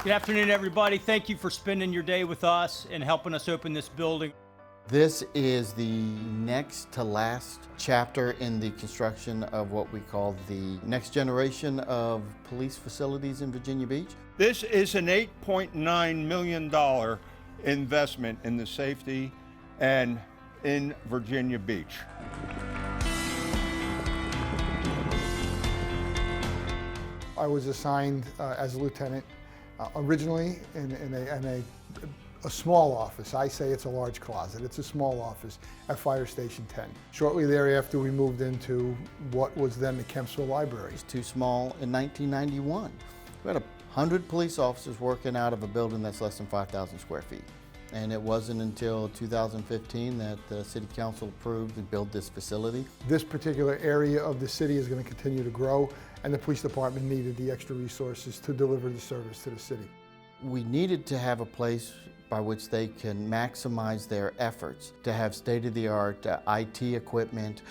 Good afternoon, everybody. Thank you for spending your day with us and helping us open this building. This is the next to last chapter in the construction of what we call the next generation of police facilities in Virginia Beach. This is an $8.9 million investment in the safety and in Virginia Beach. I was assigned as a lieutenant originally in a small office. I say it's a large closet. It's a small office at Fire Station 10. Shortly thereafter, we moved into what was then the Kempsville Library. It's too small in 1991. We had 100 police officers working out of a building that's less than 5,000 square feet. And it wasn't until 2015 that the City Council approved to build this facility. This particular area of the city is going to continue to grow, and the police department needed the extra resources to deliver the service to the city. We needed to have a place by which they can maximize their efforts, to have state-of-the-art IT equipment.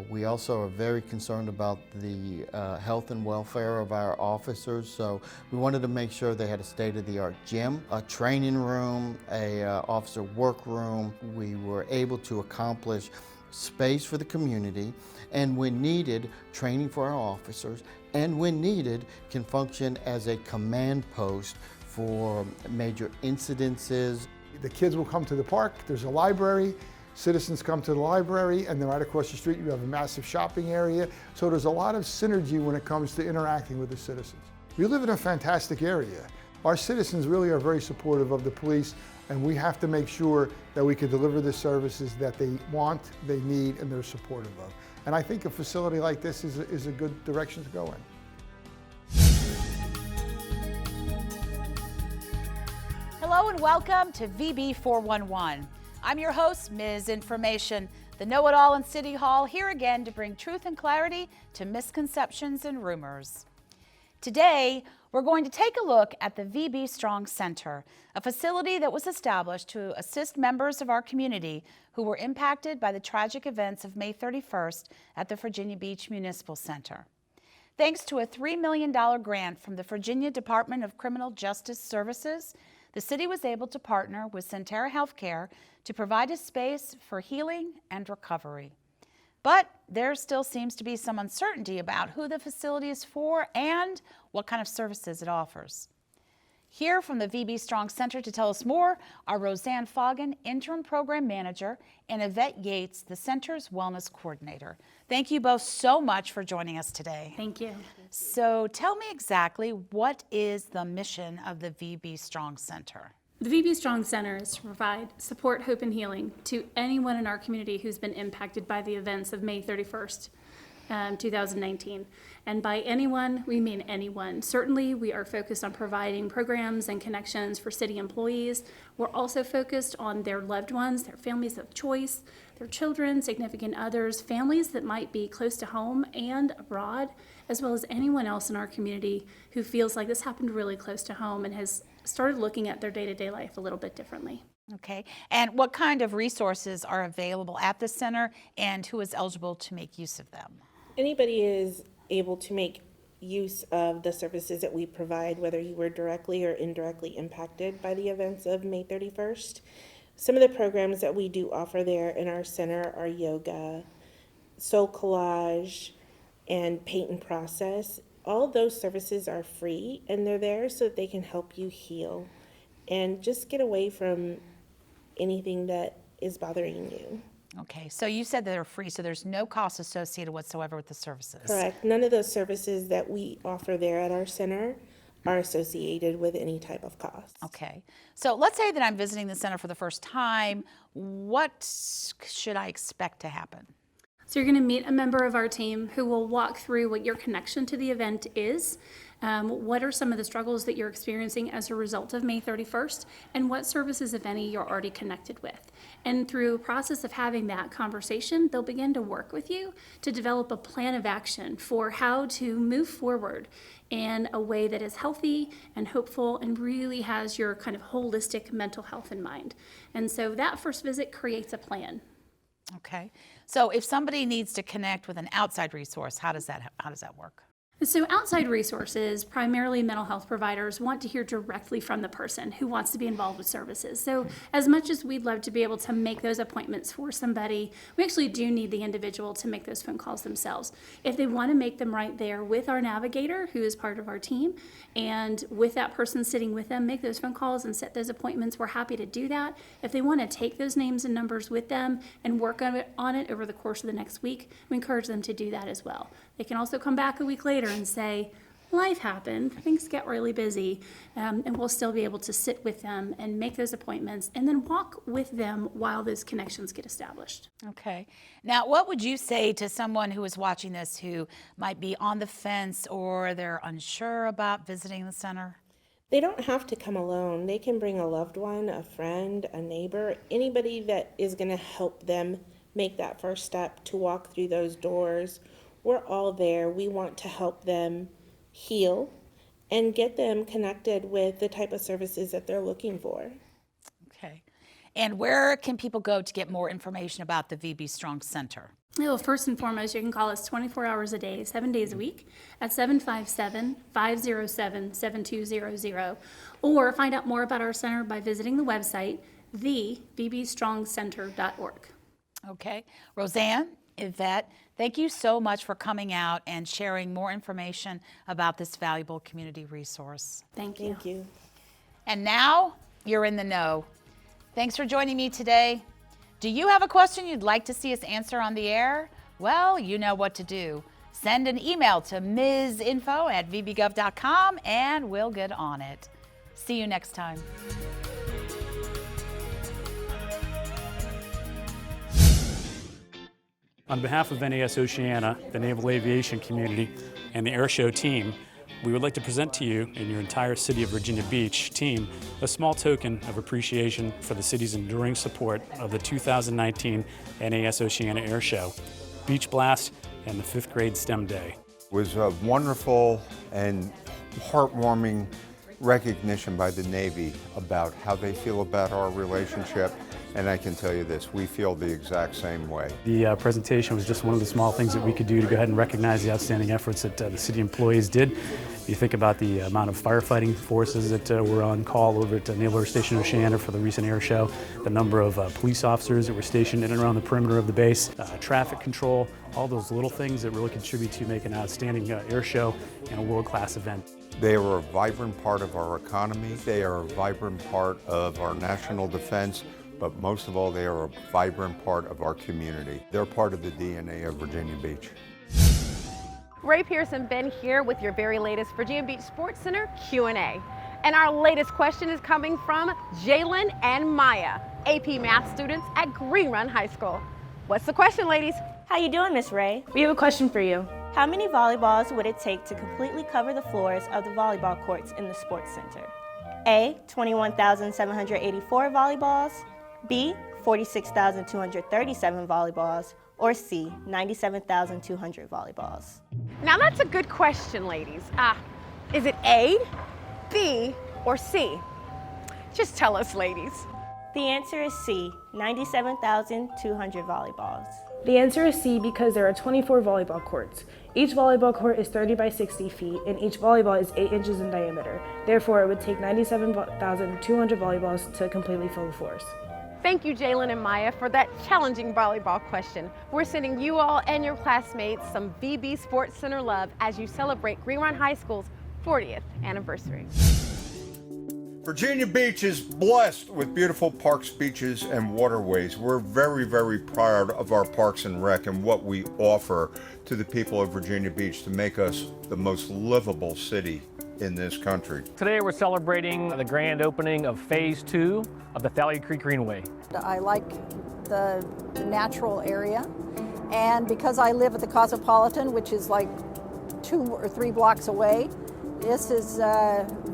We also are very concerned about the health and welfare of our officers, so we wanted to make sure they had a state-of-the-art gym, a training room, a officer workroom. We were able to accomplish space for the community, and when needed, training for our officers, and when needed, can function as a command post for major incidences. The kids will come to the park, there's a library, citizens come to the library, and then right across the street you have a massive shopping area. So there's a lot of synergy when it comes to interacting with the citizens. We live in a fantastic area. Our citizens really are very supportive of the police, and we have to make sure that we can deliver the services that they want, they need, and they're supportive of. And I think a facility like this is a good direction to go in. Hello and welcome to VB 411. I'm your host, Ms. Information, the know-it-all in City Hall, here again to bring truth and clarity to misconceptions and rumors. Today, we're going to take a look at the VBStrong Center, a facility that was established to assist members of our community who were impacted by the tragic events of May 31st at the Virginia Beach Municipal Center. Thanks to a $3 million grant from the Virginia Department of Criminal Justice Services, the city was able to partner with Centera Healthcare to provide a space for healing and recovery. But there still seems to be some uncertainty about who the facility is for and what kind of services it offers. Here from the VBStrong Center to tell us more are Roseanne Foggin, Interim Program Manager, and Yvette Yates, the Center's Wellness Coordinator. Thank you both so much for joining us today. Thank you. So tell me exactly, what is the mission of the VBStrong Center? The VBStrong Center is to provide support, hope, and healing to anyone in our community who's been impacted by the events of May 31st, 2019. And by anyone, we mean anyone. Certainly, we are focused on providing programs and connections for city employees. We're also focused on their loved ones, their families of choice, their children, significant others, families that might be close to home and abroad, as well as anyone else in our community who feels like this happened really close to home and has started looking at their day-to-day life a little bit differently. Okay, and what kind of resources are available at the center and who is eligible to make use of them? Anybody is able to make use of the services that we provide, whether you were directly or indirectly impacted by the events of May 31st. Some of the programs that we do offer there in our center are yoga, soul collage, and paint and process. All those services are free, and they're there so that they can help you heal and just get away from anything that is bothering you. Okay, so you said they're free, so there's no cost associated whatsoever with the services. Correct. None of those services that we offer there at our center are associated with any type of cost. Okay, so let's say that I'm visiting the center for the first time. What should I expect to happen? So you're going to meet a member of our team who will walk through what your connection to the event is, what are some of the struggles that you're experiencing as a result of May 31st, and what services, if any, you're already connected with. And through a process of having that conversation, they'll begin to work with you to develop a plan of action for how to move forward in a way that is healthy and hopeful and really has your kind of holistic mental health in mind. And so that first visit creates a plan. Okay, so if somebody needs to connect with an outside resource, how does that work? So outside resources, primarily mental health providers, want to hear directly from the person who wants to be involved with services. So as much as we'd love to be able to make those appointments for somebody, we actually do need the individual to make those phone calls themselves. If they want to make them right there with our navigator, who is part of our team, and with that person sitting with them, make those phone calls and set those appointments, we're happy to do that. If they want to take those names and numbers with them and work on it over the course of the next week, we encourage them to do that as well. They can also come back a week later and say, life happened, things get really busy, and we'll still be able to sit with them and make those appointments and then walk with them while those connections get established. Okay. Now, what would you say to someone who is watching this who might be on the fence or they're unsure about visiting the center? They don't have to come alone. They can bring a loved one, a friend, a neighbor, anybody that is going to help them make that first step to walk through those doors. We're all there. We want to help them heal and get them connected with the type of services that they're looking for. Okay. And where can people go to get more information about the VBStrong Center? Well, first and foremost, you can call us 24 hours a day, 7 days a week at 757-507-7200, or find out more about our center by visiting the website, VBStrongCenter.org. Okay. Roseanne, Yvette, thank you so much for coming out and sharing more information about this valuable community resource. Thank you. Thank you. And now you're in the know. Thanks for joining me today. Do you have a question you'd like to see us answer on the air? Well, you know what to do. Send an email to misinfo@vbgov.com and we'll get on it. See you next time. On behalf of NAS Oceana, the Naval Aviation community, and the Airshow team, we would like to present to you and your entire City of Virginia Beach team a small token of appreciation for the city's enduring support of the 2019 NAS Oceana Airshow, Beach Blast, and the 5th grade STEM Day. It was a wonderful and heartwarming recognition by the Navy about how they feel about our relationship. And I can tell you this, we feel the exact same way. The presentation was just one of the small things that we could do to go ahead and recognize the outstanding efforts that the city employees did. You think about the amount of firefighting forces that were on call over at Naval Air Station Oceana for the recent air show, the number of police officers that were stationed in and around the perimeter of the base, traffic control, all those little things that really contribute to make an outstanding air show and a world-class event. They are a vibrant part of our economy. They are a vibrant part of our national defense. But most of all, they are a vibrant part of our community. They're part of the DNA of Virginia Beach. Ray Pearson Ben here with your very latest Virginia Beach Sports Center Q&A. And our latest question is coming from Jalen and Maya, AP Math students at Greenway High School. What's the question, ladies? How you doing, Miss Ray? We have a question for you. How many volleyballs would it take to completely cover the floors of the volleyball courts in the Sports Center? A, 21,784 volleyballs, B, 46,237 volleyballs, or C, 97,200 volleyballs? Now that's a good question, ladies. Is it A, B, or C? Just tell us, ladies. The answer is C, 97,200 volleyballs. The answer is C because there are 24 volleyball courts. Each volleyball court is 30 by 60 feet, and each volleyball is 8 inches in diameter. Therefore, it would take 97,200 volleyballs to completely fill the floors. Thank you, Jalen and Maya, for that challenging volleyball question. We're sending you all and your classmates some VB Sports Center love as you celebrate Greenway High School's 40th anniversary. Virginia Beach is blessed with beautiful parks, beaches, and waterways. We're very, very proud of our Parks and Rec and what we offer to the people of Virginia Beach to make us the most livable city in this country. Today we're celebrating the grand opening of Phase 2 of the Thalia Creek Greenway. I like the natural area, and because I live at the Cosmopolitan, which is like 2 or 3 blocks away, this is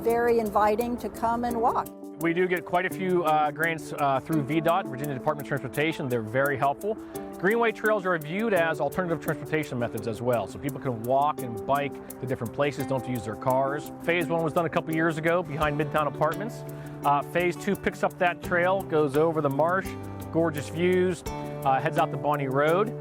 very inviting to come and walk. We do get quite a few grants through VDOT, Virginia Department of Transportation. They're very helpful. Greenway trails are viewed as alternative transportation methods as well, so people can walk and bike to different places, don't have to use their cars. Phase 1 was done a couple years ago behind Midtown Apartments. Phase 2 picks up that trail, goes over the marsh, gorgeous views, heads out to Bonnie Road.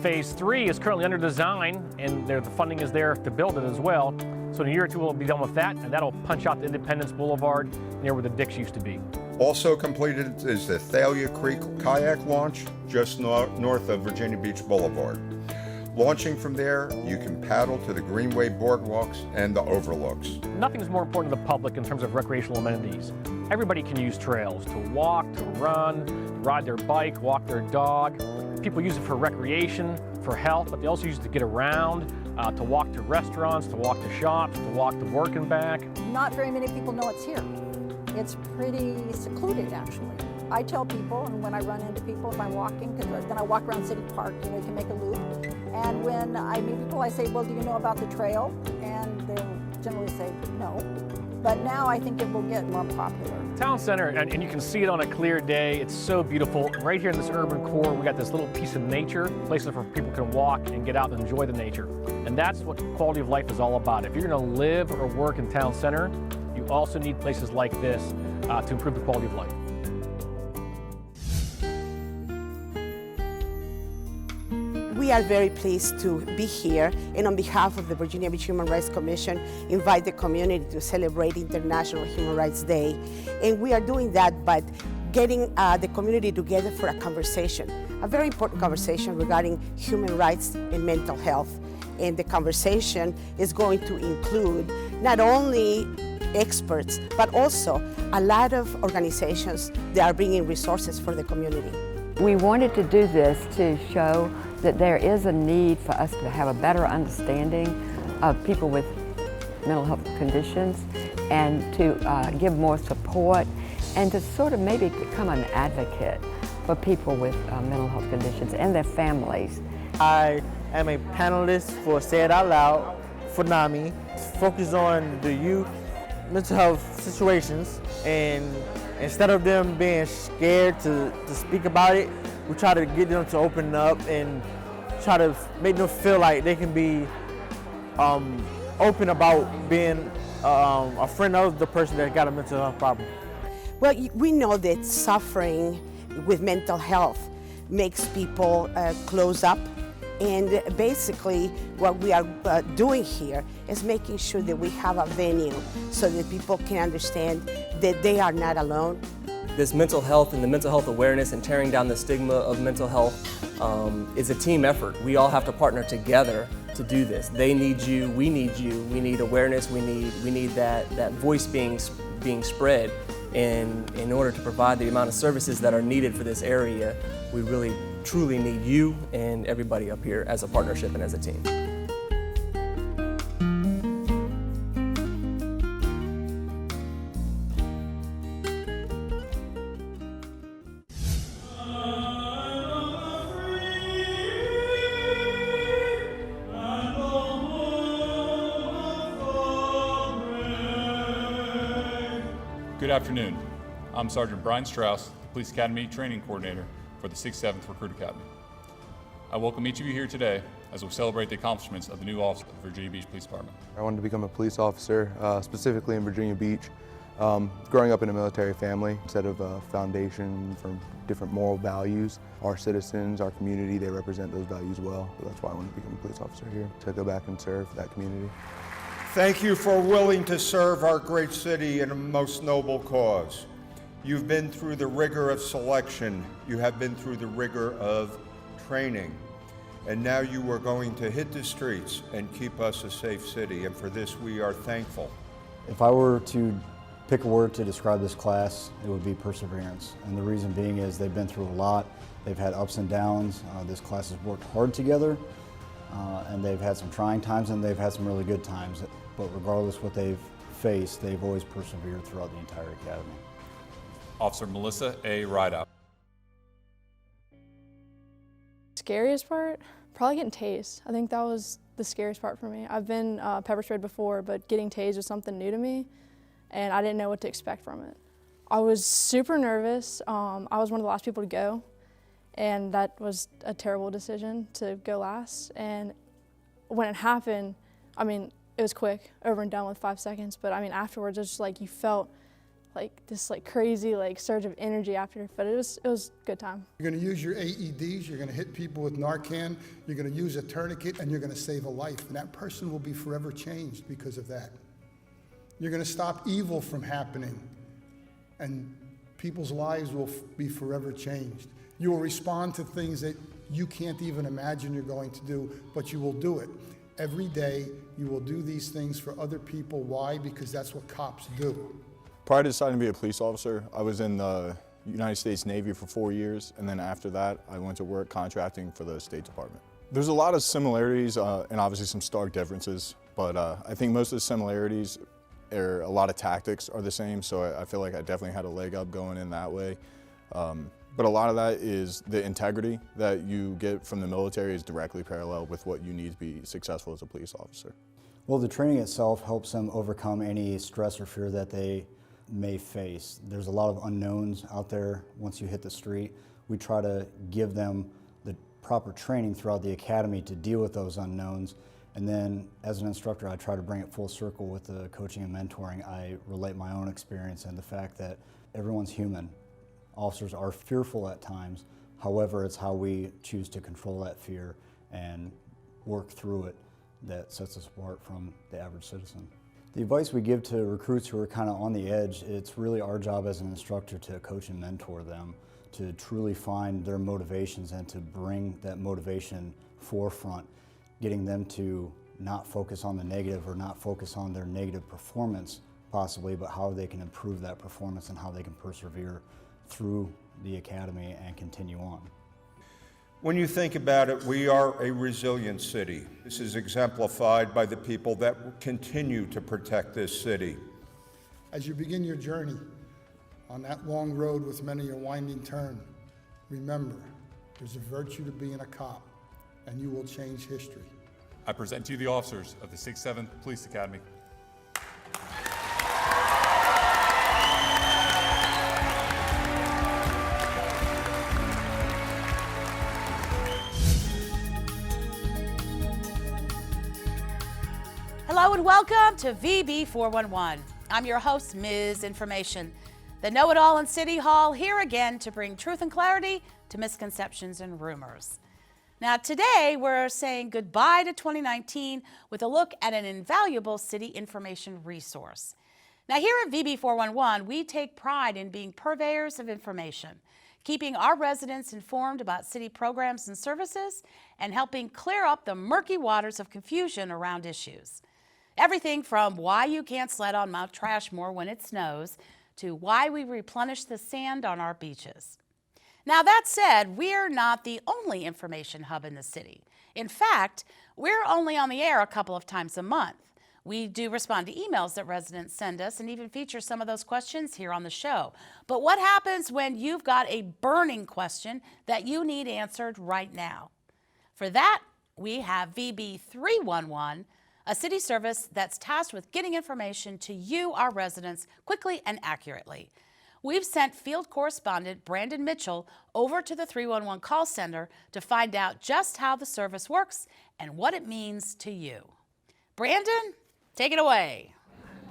Phase 3 is currently under design, and the funding is there to build it as well. So in a year or two, we'll be done with that, and that'll punch out the Independence Boulevard near where the Dix used to be. Also completed is the Thalia Creek kayak launch just north of Virginia Beach Boulevard. Launching from there, you can paddle to the Greenway boardwalks and the overlooks. Nothing's more important to the public in terms of recreational amenities. Everybody can use trails to walk, to run, ride their bike, walk their dog. People use it for recreation, for health, but they also use it to get around, to walk to restaurants, to walk to shops, to walk to work and back. Not very many people know it's here. It's pretty secluded, actually. I tell people, and when I run into people, if I'm walking, because then I walk around City Park, you know, you can make a loop. And when I meet people, I say, well, do you know about the trail? And they'll generally say, no. But now I think it will get more popular. Town Center, and you can see it on a clear day. It's so beautiful. Right here in this urban core, we got this little piece of nature, places where people can walk and get out and enjoy the nature. And that's what quality of life is all about. If you're gonna live or work in Town Center, you also need places like this to improve the quality of life. We are very pleased to be here, and on behalf of the Virginia Beach Human Rights Commission, invite the community to celebrate International Human Rights Day. And we are doing that by getting the community together for a conversation, a very important conversation regarding human rights and mental health. And the conversation is going to include not only experts, but also a lot of organizations that are bringing resources for the community. We wanted to do this to show that there is a need for us to have a better understanding of people with mental health conditions and to give more support and to sort of maybe become an advocate for people with mental health conditions and their families. I am a panelist for Say It Out Loud for NAMI, focused on the youth mental health situations, and instead of them being scared to speak about it, we try to get them to open up and try to make them feel like they can be open about being a friend of the person that got a mental health problem. Well, we know that suffering with mental health makes people close up. And basically what we are doing here is making sure that we have a venue so that people can understand that they are not alone. This mental health and the mental health awareness and tearing down the stigma of mental health is a team effort. We all have to partner together to do this. They need you, we need awareness, we need that voice being spread. And in order to provide the amount of services that are needed for this area, we really truly need you and everybody up here as a partnership and as a team. Good afternoon. I'm Sergeant Brian Strauss, the Police Academy Training Coordinator for the 6th 7th Recruit Academy. I welcome each of you here today as we celebrate the accomplishments of the new office of the Virginia Beach Police Department. I wanted to become a police officer, specifically in Virginia Beach. Growing up in a military family, instead of a foundation for different moral values, our citizens, our community, they represent those values well. So that's why I wanted to become a police officer here, to go back and serve that community. Thank you for willing to serve our great city in a most noble cause. You've been through the rigor of selection. You have been through the rigor of training. And now you are going to hit the streets and keep us a safe city. And for this, we are thankful. If I were to pick a word to describe this class, it would be perseverance. And the reason being is they've been through a lot. They've had ups and downs. This class has worked hard together. And they've had some trying times and they've had some really good times. But regardless what they've faced, they've always persevered throughout the entire academy. Officer Melissa A. Rideout. Scariest part? Probably getting tased. I think that was the scariest part for me. I've been pepper sprayed before, but getting tased was something new to me, and I didn't know what to expect from it. I was super nervous. I was one of the last people to go, and that was a terrible decision to go last. And when it happened, I mean, it was quick, over and done with 5 seconds, but I mean, afterwards, it's just like you felt like this like crazy like surge of energy after, but it was a good time. You're going to use your AEDs, you're going to hit people with Narcan, you're going to use a tourniquet, and you're going to save a life. And that person will be forever changed because of that. You're going to stop evil from happening, and people's lives will be forever changed. You will respond to things that you can't even imagine you're going to do, but you will do it. Every day, you will do these things for other people. Why? Because that's what cops do. Prior to deciding to be a police officer, I was in the United States Navy for 4 years, and then after that, I went to work contracting for the State Department. There's a lot of similarities and obviously some stark differences, but I think most of the similarities are a lot of tactics are the same, so I feel like I definitely had a leg up going in that way. But a lot of that is the integrity that you get from the military is directly parallel with what you need to be successful as a police officer. Well, the training itself helps them overcome any stress or fear that they may face. There's a lot of unknowns out there once you hit the street. We try to give them the proper training throughout the academy to deal with those unknowns. And then as an instructor, I try to bring it full circle with the coaching and mentoring. I relate my own experience and the fact that everyone's human. Officers are fearful at times. However, it's how we choose to control that fear and work through it that sets us apart from the average citizen. The advice we give to recruits who are kind of on the edge, it's really our job as an instructor to coach and mentor them, to truly find their motivations and to bring that motivation forefront, getting them to not focus on the negative or not focus on their negative performance possibly, but how they can improve that performance and how they can persevere through the academy and continue on. When you think about it, we are a resilient city. This is exemplified by the people that continue to protect this city. As you begin your journey on that long road with many a winding turn, remember, there's a virtue to being a cop, and you will change history. I present to you the officers of the 6th 7th Police Academy. Hello and welcome to VB411. I'm your host, Ms. Information, the know-it-all in City Hall, here again to bring truth and clarity to misconceptions and rumors. Now today we're saying goodbye to 2019 with a look at an invaluable city information resource. Now here at VB411, we take pride in being purveyors of information, keeping our residents informed about city programs and services, and helping clear up the murky waters of confusion around issues. Everything from why you can't sled on Mount Trashmore when it snows to why we replenish the sand on our beaches. Now that said, we're not the only information hub in the city. In fact, we're only on the air a couple of times a month. We do respond to emails that residents send us and even feature some of those questions here on the show. But what happens when you've got a burning question that you need answered right now? For that, we have VB311, a city service that's tasked with getting information to you, our residents, quickly and accurately. We've sent field correspondent Brandon Mitchell over to the 311 call center to find out just how the service works and what it means to you. Brandon, take it away.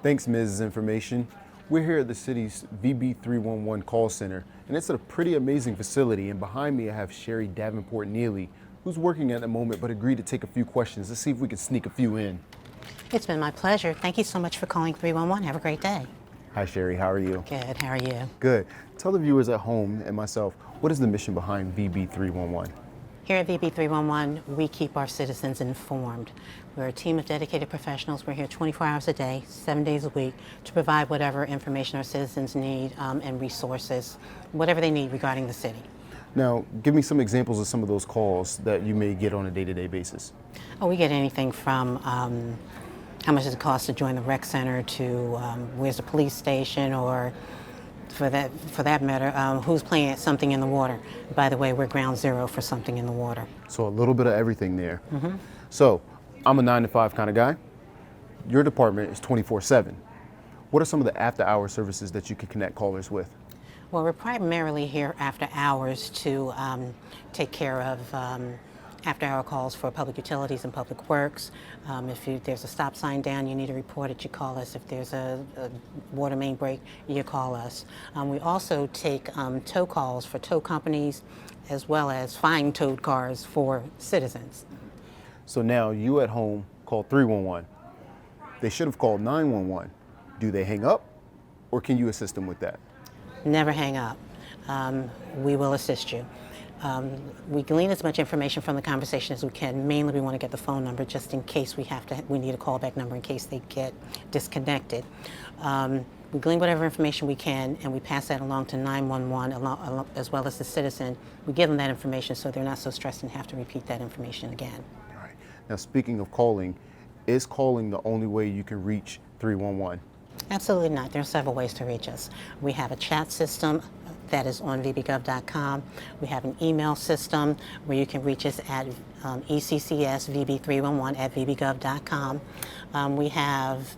Thanks, Ms. Information. We're here at the city's VB311 call center, and it's a pretty amazing facility. And behind me, I have Sherry Davenport-Neely, who's working at the moment but agreed to take a few questions. Let's see if we can sneak a few in. It's been my pleasure. Thank you so much for calling 311. Have a great day. Hi, Sherry. How are you? Good. How are you? Good. Tell the viewers at home and myself, what is the mission behind VB311? Here at VB311, we keep our citizens informed. We're a team of dedicated professionals. We're here 24 hours a day, 7 days a week, to provide whatever information our citizens need and resources, whatever they need regarding the city. Now, give me some examples of some of those calls that you may get on a day-to-day basis. Oh, we get anything from how much does it cost to join the rec center to where's the police station, or for that matter, who's playing at something in the water. By the way, we're ground zero for something in the water. So a little bit of everything there. Mm-hmm. So I'm a 9-to-5 kind of guy. Your department is 24/7. What are some of the after-hour services that you can connect callers with? Well, we're primarily here after hours to take care of after-hour calls for public utilities and public works. If there's a stop sign down, you need to report it, you call us. If there's a water main break, you call us. We also take tow calls for tow companies, as well as fine towed cars for citizens. So now you at home call 311. They should have called 911. Do they hang up, or can you assist them with that? Never hang up. We will assist you. We glean as much information from the conversation as we can. Mainly we want to get the phone number just in case we need a callback number in case they get disconnected. We glean whatever information we can, and we pass that along to 911 as well as the citizen. We give them that information so they're not so stressed and have to repeat that information again. All right. Now, speaking of calling, is calling the only way you can reach 311? Absolutely not. There are several ways to reach us. We have a chat system that is on vbgov.com. We have an email system where you can reach us at eccsvb311@vbgov.com. We have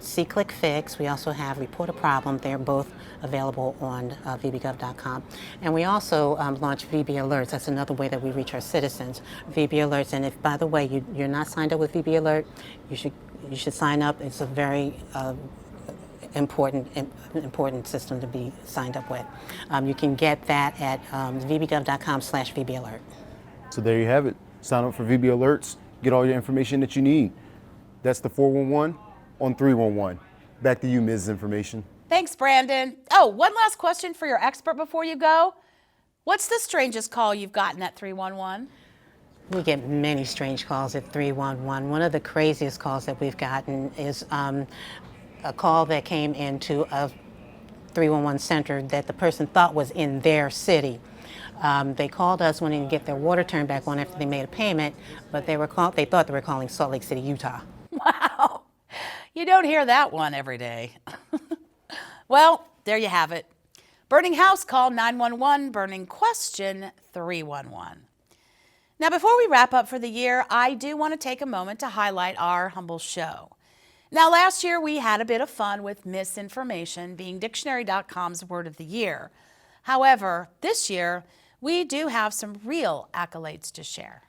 C-Click Fix. We also have Report a Problem. They're both available on vbgov.com. And we also launch VB Alerts. That's another way that we reach our citizens. VB Alerts. And if, by the way, you're not signed up with VB Alert, you should sign up. It's a very important system to be signed up with. You can get that at vbgov.com/VB Alert. So there you have it. Sign up for VB Alerts. Get all your information that you need. That's the 411 on 311. Back to you, Ms. Information. Thanks, Brandon. Oh, one last question for your expert before you go. What's the strangest call you've gotten at 311? We get many strange calls at 311. One of the craziest calls that we've gotten is a call that came into a 311 center that the person thought was in their city. They called us wanting to get their water turned back on after they made a payment, but they thought they were calling Salt Lake City, Utah. Wow. You don't hear that one every day. Well, there you have it. Burning house call 911, burning question 311. Now, before we wrap up for the year, I do want to take a moment to highlight our humble show. Now, last year we had a bit of fun with misinformation being Dictionary.com's word of the year. However, this year we do have some real accolades to share.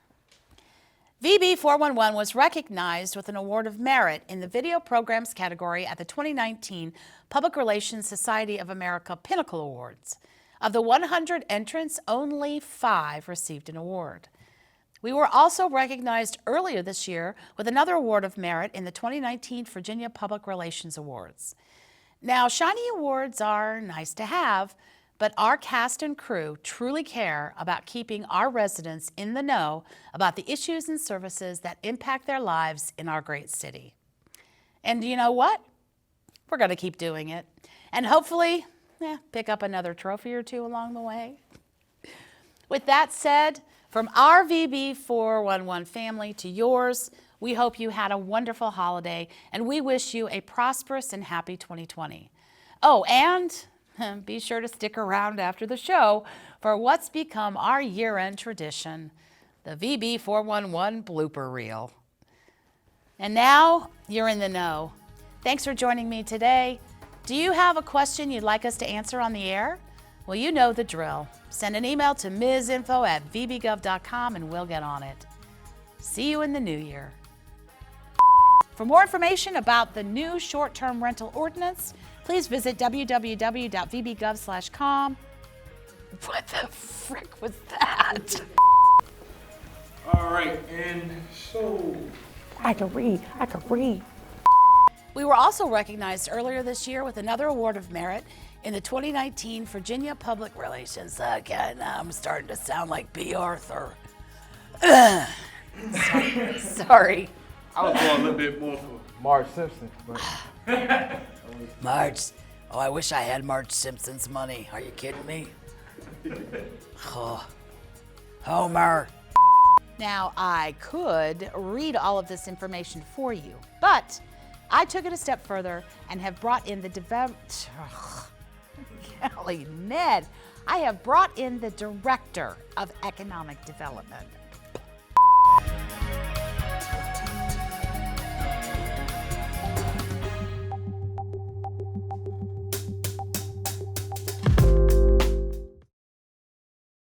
VB411 was recognized with an award of merit in the video programs category at the 2019 Public Relations Society of America Pinnacle Awards. Of the 100 entrants, only 5 received an award. We were also recognized earlier this year with another award of merit in the 2019 Virginia Public Relations Awards. Now, shiny awards are nice to have, but our cast and crew truly care about keeping our residents in the know about the issues and services that impact their lives in our great city. And you know what? We're going to keep doing it. And hopefully, pick up another trophy or two along the way. With that said, from our VB411 family to yours, we hope you had a wonderful holiday, and we wish you a prosperous and happy 2020. Oh, and be sure to stick around after the show for what's become our year-end tradition, the VB411 blooper reel. And now you're in the know. Thanks for joining me today. Do you have a question you'd like us to answer on the air? Well, you know the drill. Send an email to misinfo@vbgov.com and we'll get on it. See you in the new year. For more information about the new short-term rental ordinance, please visit www.vbgov.com. What the frick was that? All right, and so... I can read. We were also recognized earlier this year with another award of merit in the 2019 Virginia Public Relations. Again, I'm starting to sound like B. Arthur. Sorry. I was going a little bit more for Marge Simpson, but... Marge. Oh, I wish I had Marge Simpson's money. Are you kidding me? Oh. Homer. Now, I could read all of this information for you, but I took it a step further and have brought in the Golly, Ned. I have brought in the Director of Economic Development.